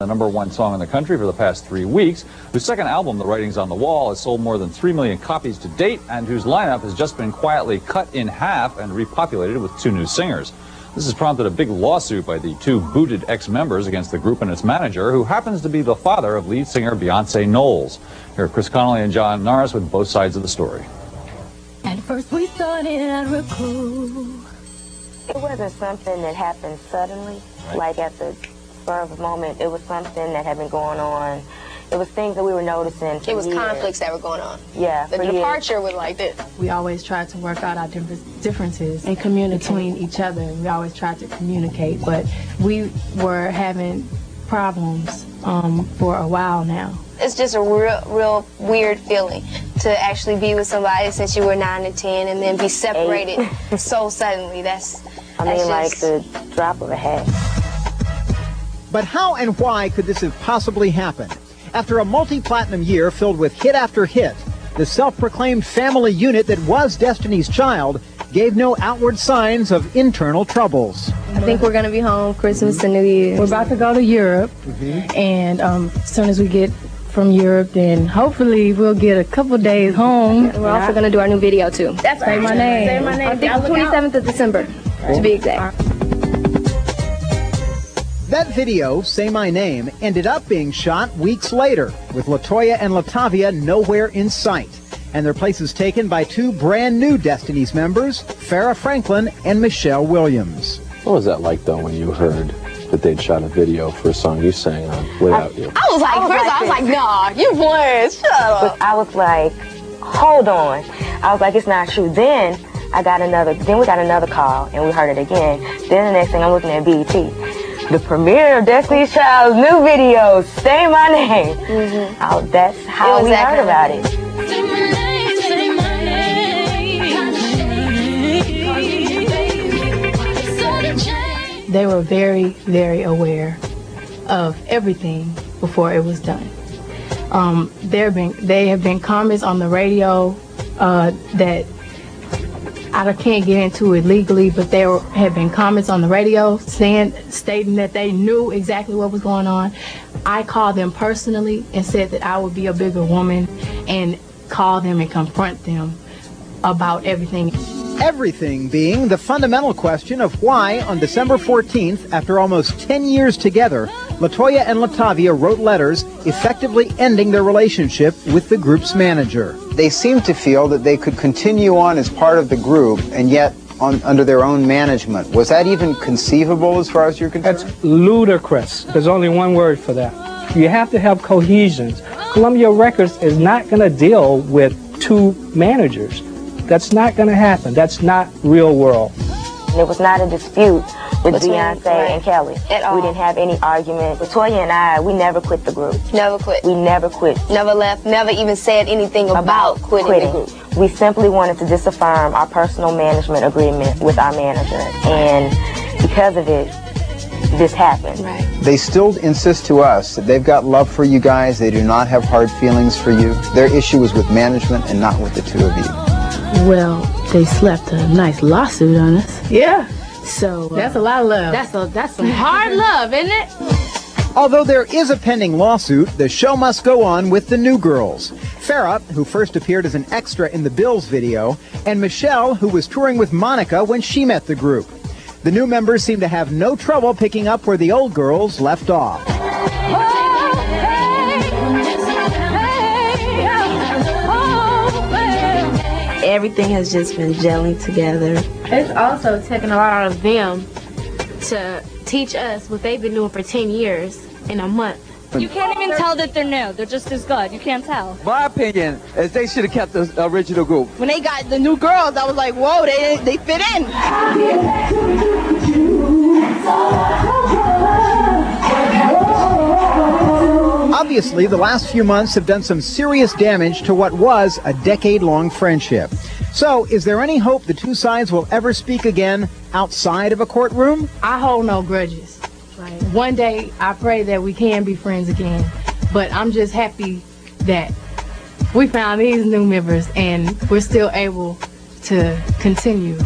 The #1 song in the country for the past 3 weeks, whose second album, The Writing's on the Wall, has sold more than 3 million copies to date, and whose lineup has just been quietly cut in half and repopulated with 2 new singers. This has prompted a big lawsuit by the 2 booted ex-members against the group and its manager, who happens to be the father of lead singer Beyonce Knowles. Here are Chris Connolly and John Norris with both sides of the story. At first we started out real cool. It wasn't something that happened suddenly, like at the spur of a moment. It was something that had been going on. It was things that we were noticing for It was years. conflicts that were going on. Yeah, The departure was like this. We always tried to work out our differences and communicate between each other. We always tried to communicate, but we were having problems for a while now. It's just a real weird feeling to actually be with somebody since you were 9 to 10 and then be separated so suddenly. I mean, like the drop of a hat. But how and why could this have possibly happened? After a multi-platinum year filled with hit after hit, the self-proclaimed family unit that was Destiny's Child gave no outward signs of internal troubles. I think we're going to be home Christmas and New Year's. We're about to go to Europe, and as soon as we get from Europe, then hopefully we'll get a couple days home. And we're also going to do our new video, too. That's Say My Name. Say My Name. I think the 27th of December, to be exact. That video, Say My Name, ended up being shot weeks later, with LaToya and Latavia nowhere in sight, and their places taken by 2 brand new Destiny's members, Farrah Franklin and Michelle Williams. What was that like, though, when you heard that they'd shot a video for a song you sang on Without You? I was like, nah, you playing, shut up. I was like, hold on. I was like, it's not true. Then we got another call, and we heard it again. Then the next thing, I'm looking at BET. The premiere of Destiny's Child's new video, Say My Name. That's how we heard about it. Say my name, say my name. They were very, very aware of everything before it was done. They have been comments on the radio that I can't get into it legally, but there have been comments on the radio stating that they knew exactly what was going on. I called them personally and said that I would be a bigger woman and call them and confront them about everything. Everything being the fundamental question of why, on December 14th, after almost 10 years together, LaToya and Latavia wrote letters effectively ending their relationship with the group's manager. They seemed to feel that they could continue on as part of the group and yet under their own management. Was that even conceivable as far as you're concerned? That's ludicrous. There's only one word for that. You have to have cohesion. Columbia Records is not going to deal with 2 managers. That's not going to happen. That's not real world. It was not a dispute with Beyonce and Kelly. At all. We didn't have any argument. LaToya and I, we never quit the group. Never quit. We never quit. Never left. Never even said anything about quitting the group. We simply wanted to disaffirm our personal management agreement with our manager. And because of it, this happened. Right. They still insist to us that they've got love for you guys. They do not have hard feelings for you. Their issue is with management and not with the 2 of you. Well, they slapped a nice lawsuit on us. Yeah. So That's a lot of love. That's some hard love, isn't it? Although there is a pending lawsuit, the show must go on with the new girls. Farrah, who first appeared as an extra in the Bills video, and Michelle, who was touring with Monica when she met the group. The new members seem to have no trouble picking up where the old girls left off. Everything has just been gelling together. It's also taken a lot out of them to teach us what they've been doing for 10 years in a month. You can't even tell that they're new. They're just as good. You can't tell. My opinion is they should have kept the original group. When they got the new girls, I was like, whoa, they fit in. Obviously, the last few months have done some serious damage to what was a decade-long friendship. So, is there any hope the 2 sides will ever speak again outside of a courtroom? I hold no grudges. One day, I pray that we can be friends again. But I'm just happy that we found these new members and we're still able to continue